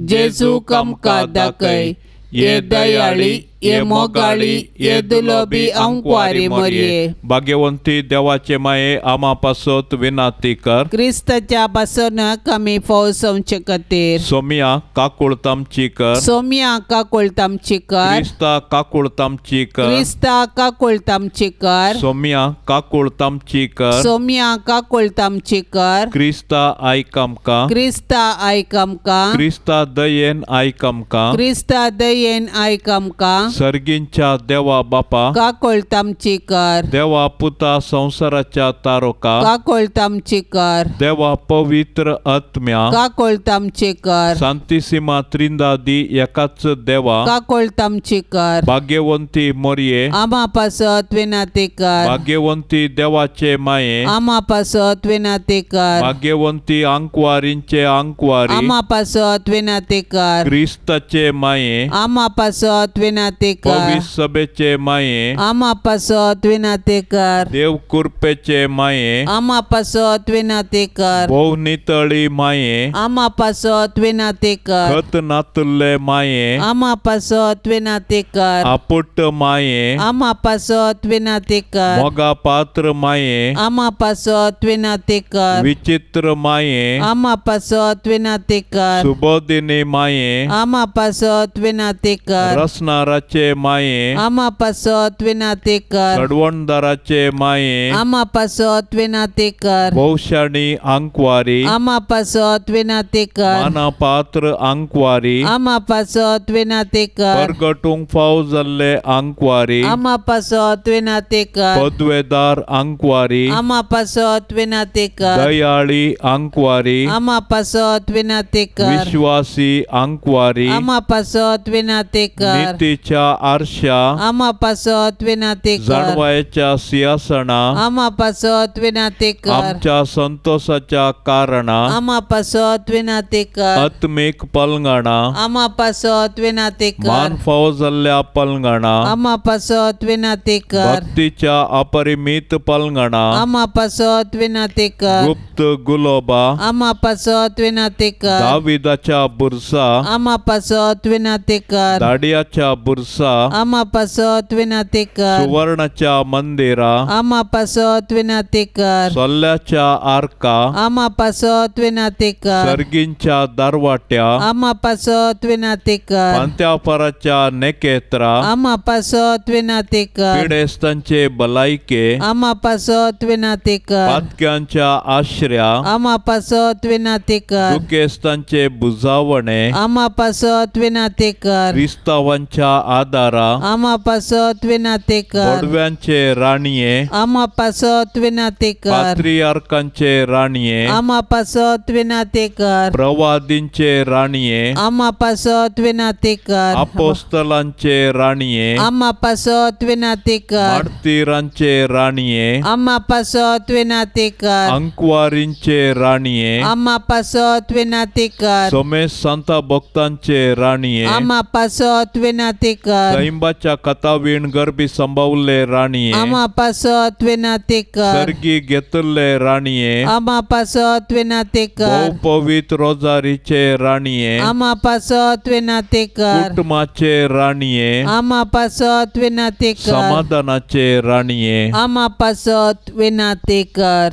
जेजूक आमकां दाखय. ये दयाळी ये मोगाळी ये दुलोबी अंकवारी मरिये भाग्यवंती देवाचे माये आम्हा पासत विनाती कर. क्रिस्ताच्या पासून कमी फौसोंचे खातीर सोमिया काकुळतामची कर. सोमिया काकुळतामची कर. क्रिस्ता काकुळतामची कर. क्रिस्ता काकुळतामची कर. सोमिया काकुळतामची कर. सोमिया काकुळतामची कर. क्रिस्ता आयकामका. क्रिस्ता आयकामका. क्रिस्ता दयेन आयकामका. क्रिस्ता दयेन आयकामका. सर्गींच्या देवा बापा काकुळतामची कर. देवा पुता संसाराच्या तारोका काकुळतामची कर. देवा पवित्र आत्म्या काकुळतामची कर. शांतिसीमा त्रिंदादी एकाच देवा काकुळतामची कर. भाग्यवंती मोरये आम्हा पासत विनाती कर. भाग्यवंती देवाचे माये आम्हा पासत विनाती कर. भाग्यवंती अंकवारींचे अंकवारी आम्हा पासत विनाती कर. क्रिस्ताचे माये आम्हा पासत विनाती विनंती कर. पवित्र सभेचे माये आम्हा पासत विनंती कर. देव कृपेचे माये आम्हा पासत विनंती कर. भोव नितळी माये आम्हा पासत विनंती कर. खत नातुल्ले माये आम्हा पासत विनंती कर. आपुट माये आम्हा पासत विनंती कर. मोगा पात्र माये आम्हा पासत विनंती कर. विचित्र माये आम्हा पासत विनंती कर. सुबोधिनी माये आम्हा पासत विनंती कर. रसनाराचे माये आम्हा पासत विनंती कर. कडवणदाराचे माये आम्हा पासत विनंती कर. भौशाणी अंकवारी आम्हा पासत विनंती कर. मानापात्र अंकवारी आम्हा पासत विनंती कर. परगटूंक फाव जाल्ले अंकवारी आम्हा पासत विनंती कर. पदवेदार अंकवारी आम्हा पासत विनंती कर. दयाळी अंकवारी आम्हा पासत विनंती कर. विश्वासी अंकवारी आम्हा पासत विनंती कर. नीतीच्या आरशा आम्हा पासत विनंती कर. जाणवायच्या सिंहासना आम्हा पासत विनंती कर. आमच्या संतोषाच्या कारणा आम्हा पासत विनंती कर. आत्मिक पलंगणा आम्हा पासत विनंती कर. मान फाव जाल्ल्या पलंगणा आम्हा पासत विनंती कर. भक्तीच्या अपरिमित पलंगणा आम्हा पासत विनंती कर. गुप्त गुलोबा आम्हा पासत विनंती कर. दाविदाच्या बुरसा आम्हा पासत विनंती कर. दाडियाच्या बुरसा आम्हा पासत विनंती कर. सुवर्णाच्या मंदिरा आम्हा पासत विनंती कर. सोल्ल्याच्या आर्का आम्हा पासत विनंती कर. सर्गींच्या दरवाट्या आम्हा पासत विनंती कर. पंत्यापराच्या नेकेत्रा आम्हा पासत विनंती कर. पिडेस्तांचे भलायके आम्हा पासत विनंती कर. पातक्यांच्या आश्रया आम्हा पासत विनंती कर. दुखेस्तांचे बुजावणे आम्हा पासत विनंती कर. क्रिस्तावांच्या आदारा आम्हा पासत विनंती कर. पडव्यांचे राणीये आम्हा पासत विनंती कर. पात्रियार्कांचे राणीये आम्हा पासत विनंती कर. प्रवादींचे राणीये आम्हा पासत विनंती कर. अपोस्तलांचे राणीये आम्हा पासत विनंती कर. मार्तिरांचे राणीये आम्हा पासत विनंती कर. अंकवारींचे राणीये आम्हा पासत विनंती कर. सोमेश संता भक्तांचे राणीये आम्हा पासत विनंती कर. सैंबाच्या कथावीण गरबी संभावले राणीये आम्हा पासत विनंती कर. सर्गी घेतले राणीये आम्हा पासत विनंती कर. पवित्र रोजारीचे राणीये आम्हा पासत विनंती कर. कुटुंबाचे राणीये आम्हा पासत विनंती कर. समाधानाचे राणीये आम्हा पासत विनंती कर.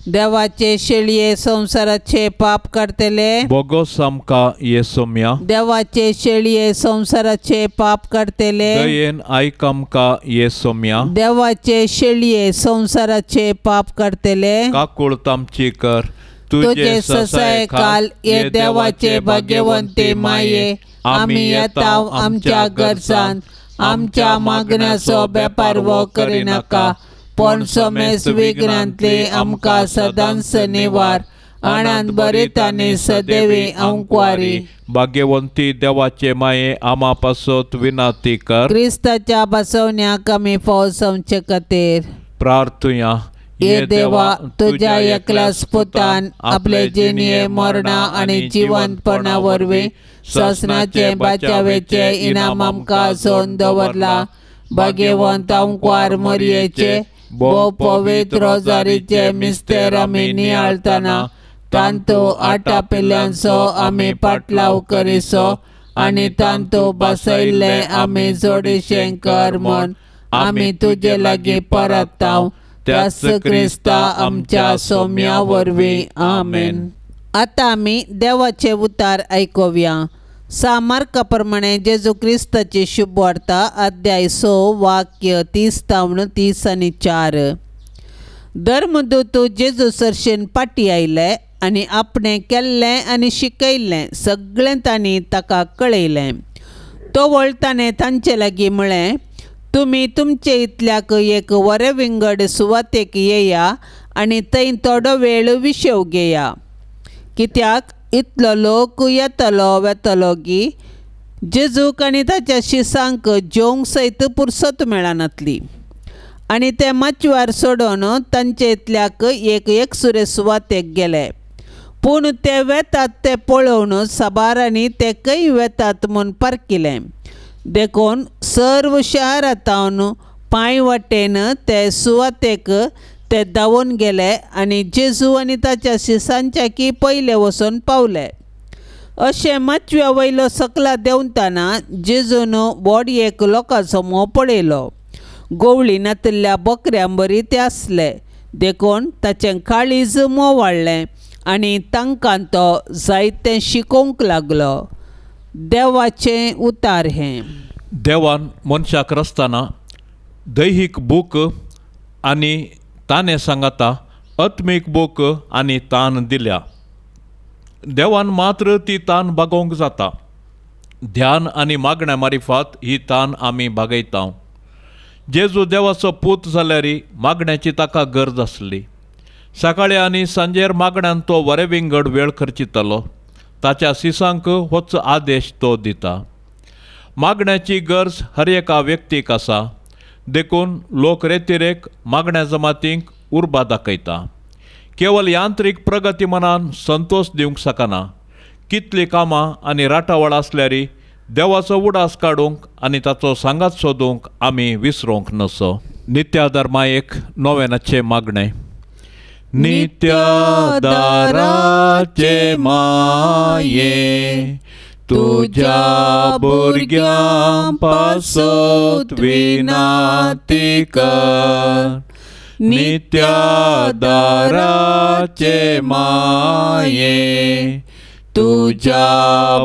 देवाचे शेळये संसाराचे पाप करतले. बोगो सामका येसोम्या देवाचे शेळये संसाराचे पाप करतले. दयेन आयकामका येसोम्या देवाचे शेळये संसाराचे पाप करतले. काकुळ तामची कर तुझे ससाय काल ये देवाचे भाग्यवंते माये. आम्ही येताव आमच्या गरजान. आमच्या मागण्याचो बेपार वो करिनाका. पण समेस विघ्नांतले आमकां सदांच निवार. आनंद बरिताने सदैवी अंकवारी. भाग्यवंती देवाचे माये आमा पासत विनंती कर. क्रिस्ताच्या बसवण्या कमी फौजचे खातीर प्रार्थुया ये देवा तुझ्या एकल्याच पुतान आपले जिणये मरणा आणि जिवंतपणा वरवीं ससनाचे बचावेचे इनाम आमकां सोन दवरला. भाग्यवंत अंकवार मरियेचे भोव पवित्र रोजारीचे मिस्तेर आमी नियाळतना तांतू 8 पिल्ल्यांचो आमी पाटलाव करिसो आनी तांतू बसयल्ले आमी जोडिशें कर म्हूण आमी तुजे लागीं परताव. त्याच क्रिस्ता आमच्या सोम्या वरवीं आमेन. आतां आमी देवाचे उतार आयकुया. सामार्का प्रमाणे जेजू क्रिस्ताची शुभ वार्ता अध्याय 6 वाक्य 30 आनी 4. धर्मदूत जेजू सरशेन फाटी आयले आनी आपणें केल्लें आनी शिकयल्लें सगळें तांणी ताका कळयलें. तो वळताने तांचे लागीं म्हळें, तुमी तुमचे इतल्याक एक वरे विंगड सुवातेक येया आनी थंय थोडो वेळ विशेव घेया. कित्याक इतलो लोक येतलो वेतलो की जेजूक आनी ताच्या शिसांक जेवंक सयत पुरसत मेळनातली. आनी ते माचवार सोडून तांचे इतल्याक एक सुरे सुवातेक गेले. पूण ते वेतात ते पळोवन साबारांनी ते खंय वेतात म्हूण पारकिलें. देखून सर्व शारांतावन पांय वाटेन ते सुवातेक ते धांवून गेले आनी जेजू आनी ताच्या शिसांच्याकी पयले वचून पावले. अशें माचव्या वयलो सकला देंवतना जेजून बोडयेक लोकांचो मोह पळयलो. गोवळी नातिल्ल्या बकऱ्यां बरी ते आसले देखून ताचें काळीज मोव वाडलें आनी तांकां तो जायतें शिकोवंक लागलो. देवाचें उतार हें. देवान मनशाक रचतना दैहीक बूक आनी ताणें सांगता आत्मीक बूक आनी तान दिल्या. देवान मात्र ती तान बागोवंक जाता. ध्यान आनी मागण्या मारिफात ही तान आमी बागयता. जेजू देवाचो पूत जाल्यारी मागण्याची ताका गरज आसली. सकाळी आनी सांजेर मागण्यान तो वरे विंगड वेळ खर्चितलो. ताच्या सिसांक होच आदेश तो दिता. मागण्याची गरज हर एका व्यक्तीक आसा देखून लोक रेतिरेक मागण्या जमातींक उर्बा दाखयता. केवळ यांत्रीक प्रगती मनान संतोष दिवंक शकना. कितलीं कामां आनी राटावळ आसल्यारी देवाचो उडास काडूंक आनी ताचो सांगात सोदूंक आमी विसरूंक नसो. नित्यादारमायेक नोवेनाचे मागणे. नित्यादाराचे माये तुझ्या भुरग्यां पासत विनाती कर. नित्यादाराचे माये तुझ्या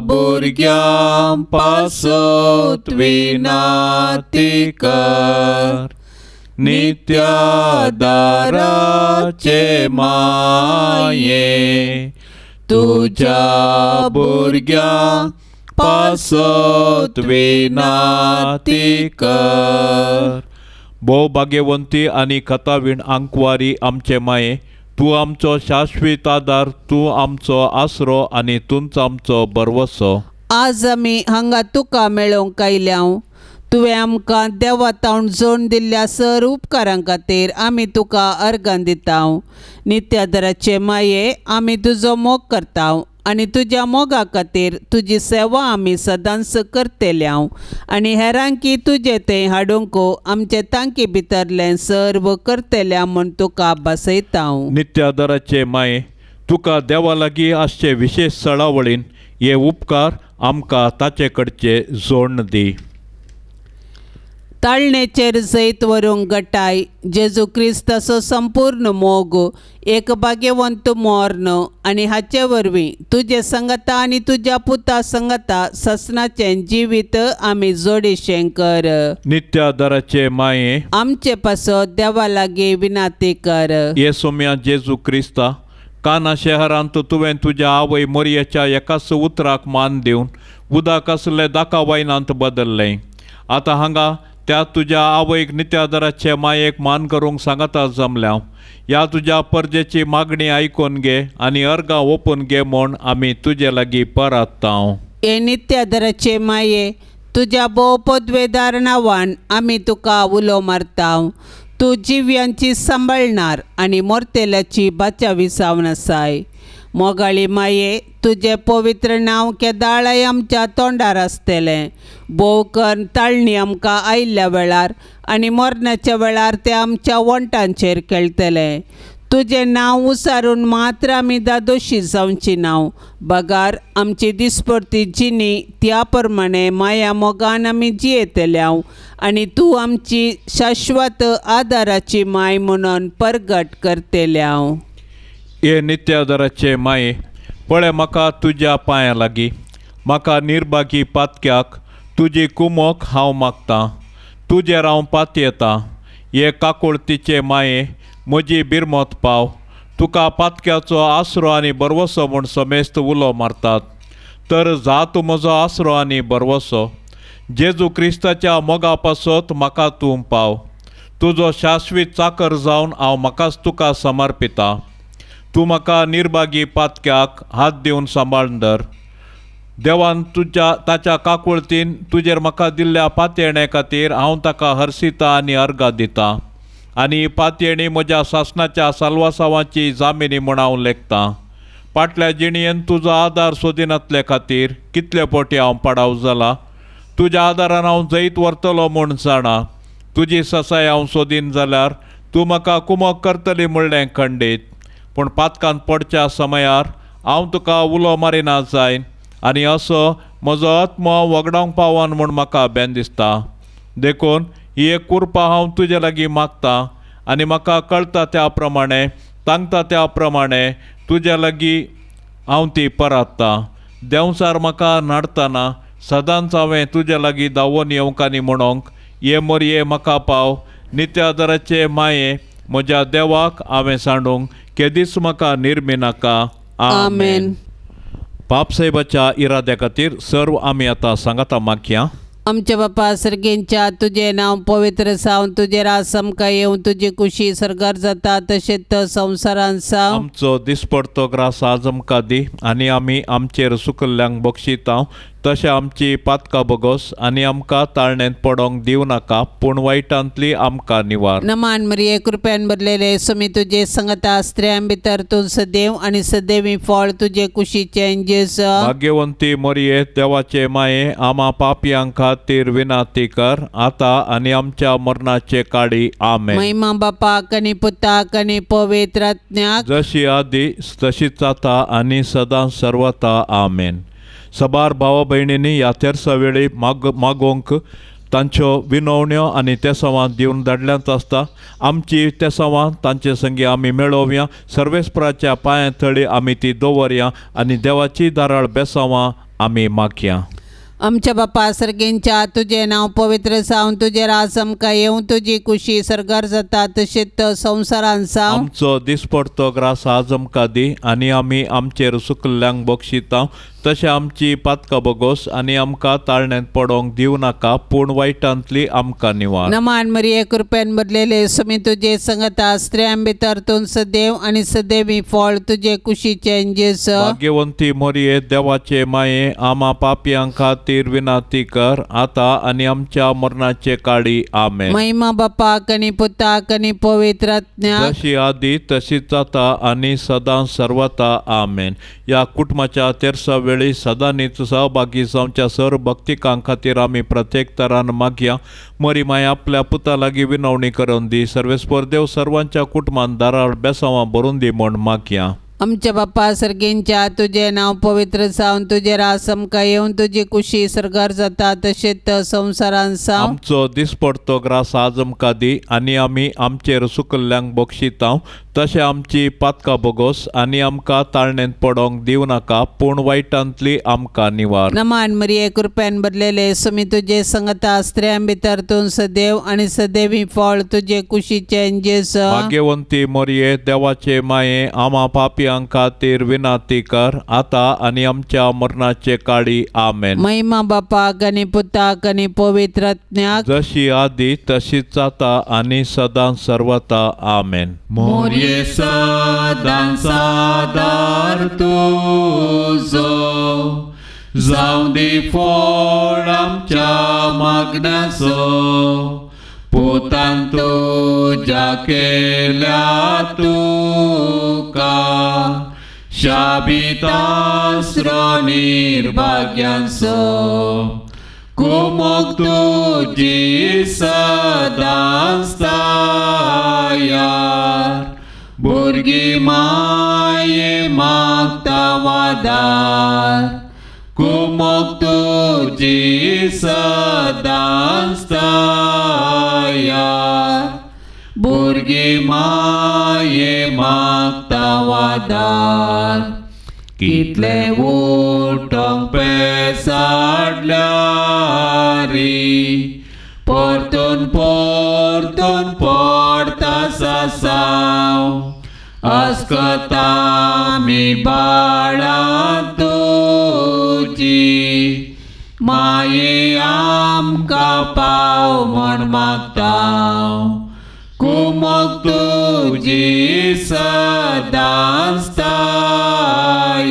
भुरग्यां पासत विनाती कर. नित्यादाराचे माये तुझ्या भुरग्यां पासत विनाती कर. भोव भाग्यवंती आनी कथावीण आंकवारी आमचे माये, तूं आमचो शाश्वीत आदार, तूं आमचो आसरो आनी तूंच आमचो बरवसो. आज आमी हांगा तुका मेळोवंक आयल्याव. तुवें आमकां देवातावन जोड दिल्ल्या सर उपकारां खातीर आमी तुका अर्गां दिताव. नित्यादाराचे माये, आमी तुजो मोग करताव आनी तुज्या मोगा खातीर तुजी सेवा आमी सदांच करतेल्याव आनी हेरांकी तुजें तें हाडूंक आमचे तांकी भितरलें सर्व करतेल्या म्हूण तुका बसयताव. नित्यादाराचे माये, तुका देवा लागीं आसचे विशेश सळावळीन हे उपकार आमकां ताचे कडचे जोडण दी. ताळणेचेर जैत व्हरूंक घटाय जेजू क्रिस्ताचो संपूर्ण मोग, एक भाग्यवंत मोर्न आनी हाचे वरवीं तुजे संगता आनी तुज्या पुता संगता ससनाचें जिवीत आमी जोडिशें कर. नित्यादाराचे माये, आमचे पासत देवा लागीं विनाती कर. ये सोम्या जेजू क्रिस्ता, काना शहरांत तुवें तुज्या आवय मोरयेच्या एकाच उतराक मान दिवन उदक असले दाका वायनांत बदल्लें. आतां हांगा त्या तुज्या आवयक नित्यादाराचे मायेक मान करूंक सांगता जमल्या. ह्या तुज्या परजेची मागणी आयकून घे आनी अर्गां ओपून घे म्हूण आमी तुजे लागीं परताव. हे नित्यादाराचे माये, तुज्या भोव पदवेदार नांवान आमी तुका उलो मारताव. तूं जिव्यांची सांबाळणार आनी मोरतेल्याची बाचावी सावन आसाय. मोगाळी माये, तुजें पवित्र नांव केदाळय आमच्या तोंडार आसतलें. भोव कर ताळणी आमकां आयिल्ल्या वेळार आनी मरणाच्या वेळार ते आमच्या वंटांचेर खेळटले. तुजें नांव उसारून मात्र आमी दादोशी जावची नांव. बगार आमची दिसपरती जिणी त्या प्रमाणे माया मोगान आमी जियेतल्याव आनी तूं आमची शाश्वत आदाराची माय म्हणून परगट करतेल्याव. हे नित्यादाराचे माये, पळय म्हाका तुज्या पांयां लागीं. म्हाका निर्भागी पातक्याक तुजी कुमोक हांव मागतां. तुजेर हांव पातयेतां. हे काकुळतीचे माये, म्हजी बिरमोत पाव. तुका पातक्याचो आसरो आनी बरवसो म्हूण समेस्त उलो मारतात. तर जा तूं म्हजो आसरो आनी बरवसो. जेजू क्रिस्ताच्या मोगा पासत म्हाका तूं पाव. तुजो शाश्वीत चाकर जावन हांव म्हाकाच तुका समर्पितां. तूं म्हाका निर्भागी पातक्याक हात दिवन सांबाळून धर. देवान ताच्या काकुळतीन तुजेर म्हाका दिल्ल्या पातयेणे खातीर हांव ताका हर्शिता आनी अर्गां दितां. आनी पातयेणी म्हज्या सासणाच्या साल्वासावांची जामिनी म्हूण हांव लेखतां. फाटल्या जिणयेन तुजो आदार सोदिनातले खातीर कितले फावटी हांव पडाव जाला. तुज्या आदारान हांव जैत व्हरतलो म्हूण जाणा. तुजी ससाय हांव सोदीन जाल्यार तूं म्हाका कुमक करतली म्हणलें खंडीत. पूण पातकांत पडच्या समयार हांव तुका उलो मारिना जायन आनी असो म्हजो आत्मा वगडावंक पावन म्हूण म्हाका बेन दिसता. देखून ही एक कुरपां हांव तुजे लागीं मागतां आनी म्हाका कळटा त्या प्रमाणें सांगता त्या प्रमाणें तुज्या लागीं हांव ती परततां. देंवसार म्हाका नडतना सदांच हांवें तुज्या लागीं धांवून येवंकानी म्हणोंक ये मोरये म्हाका पाव. नित्य आदाराचे माये म्हज्या देवाक हांवें सांडूंक केदीस म्हाका निर्मी नाका. आमेन. पापसाहेबाच्या इराद्या खातीर सर्व आमी आतां सांगाता मागया. आमचे बापा सर्गेंच्या तुझे नाव पवित्र सावन तुझे राज समका येवन तुझी खुशी सरगार जाता तशेंच संवसारान साव. आमचो दिसपडतो ग्रास आज आमकां दी आनी आमी आमचेर सुकल्ल्यांक बक्षिता तशें आमची पातकां बगोस आनी आमकां ताळणेंत पडोंक दिवं नाका पूण वायटांतली आमकां निवार. नमान मरिये कृपेन भरलेले सुमी तुझे संगता स्त्रियां भितर तूं सदैव आनी सदैवी फळ तुझे कुशीचे जेस. भाग्यवंती मरिये देवाचे माये आमा पापयांक खातीर विनाती कर आतां आनी आमच्या मरणाचे काळी. आमेन. महिमा बापाक आनी पुताक आनी पवित्र आत्म्याक जशी आदी तशीच आता आनी सदां सर्वता. आमेन. सबार भावा भयणींनी ह्या तेरसा वेळी मागोवंक तांच्यो विनवण्यो आनी तेसावां दिवन धाडल्यांत आसता. आमची तेसावां तांचे संगी आमी मेळोवया. सर्वेस्पराच्या पांया थळी आमी ती दवरया आनी देवाची दाराळ बेसावां आमी मागया. आमच्या बापा सर्गेंच्या तुझे नाव पवित्र सावन तुझे राज समका येवन तुझी खुशी सरगार जाता तशेंच संवसारान साव. आमचो दिसपडतो ग्रास आज आमकां दी आनी आमी आमचेर सुकल्ल्यांक बक्षिता तशें आमची पातकां बगोस आनी आमकां ताळणेंत पडोंक दिवं नाका पूण वायटांतली आमकां निवार. नमान मरिये कृपेन भरलेले सुमी तुझे संगता स्त्रियां भितर तूं सदैव आनी सदैवी फळ तुझे कुशीचे जेस. भाग्यवंती मरिये देवाचे माये आमा पापयांक खातीर विनाती कर आतां आनी आमच्या मरणाचे काळी. आमेन. महिमा बापाक आनी पुताक आनी पवित्र आत्म्याक जशी आदी तशीच आता आनी सदां सर्वता. आमेन. ह्या कुटुंबाच्या तेरसा वेळी सदांनीच सहभागी जावच्या सर्व भक्तिकां खातीर आमी प्रत्येक तरान मागया. मरी माय आपल्या पुता लागीं विनवणी करून दी. सर्वेस्पर देव सर्वांच्या कुटुंबांत दाराळ बेसावां भरून दी म्हूण मागया. आमच्या बापा सर्गेंच्या तुझे नाव पवित्र सावन तुझे राज समका येवन तुझी खुशी सरगार जाता तशेंच संवसारान साव. आमचो दिसपडतो ग्रास आज आमकां दी आनी आमी आमचेर सुकल्ल्यांक बक्षिता तशें आमची पातकां बगोस आनी आमकां ताळणेंत पडोंक दिवं नाका पूण वायटांतली आमकां निवार. नमान मरिये कृपेन भरलेले सुमी तुझे संगता स्त्रियां भितर तूं सदैव आनी सदैवी फळ तुझे कुशीचे जेस. भाग्यवंती मरिये देवाचे माये आमा पापयांक खातीर विनाती कर आतां आनी आमच्या मरणाचे काळी. आमेन. महिमा बापाक आनी पुताक आनी पवित्र आत्म्याक जशी आदी तशीच आता आनी सदां सर्वता. आमेन. सदां सादार तुझो जावं दी फळ आमच्या मागण्याचो पोतान तुज्या केल्या तुका शाबीत आसरो निर्भाग्यांचो कुमक तुजी सदां तयार भुरगीं माये मागता वादार कुमक तुजी सदां तयार भुरगीं माये मागता वादार. कितले उठोंक पेसाडल्या री परतून परतून पडता सासाव अस्कता मी बाळा तुजी माये आमकां पाव म्हण मागता कुमक तुजी सदां तयार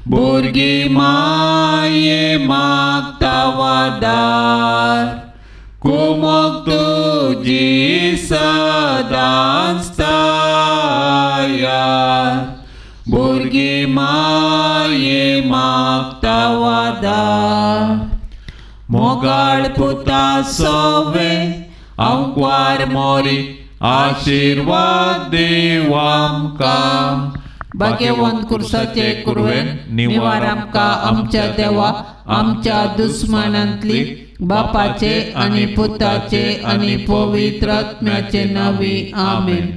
भुरगीं माये मागता वादार कुमक तुजी सदां तयार भुरगीं माये मागता वादार. मोगाळ पुता सवे अंकवार मोरी आशीर्वाद देव आमकां. भाग्यवान कुर्साचे कुरवेन निवार आमकां आमच्या देवा आमच्या दुस्मनांतली बापाचे आनी पुताचे आनी पवित्र आत्म्याचे नावी. आमेन.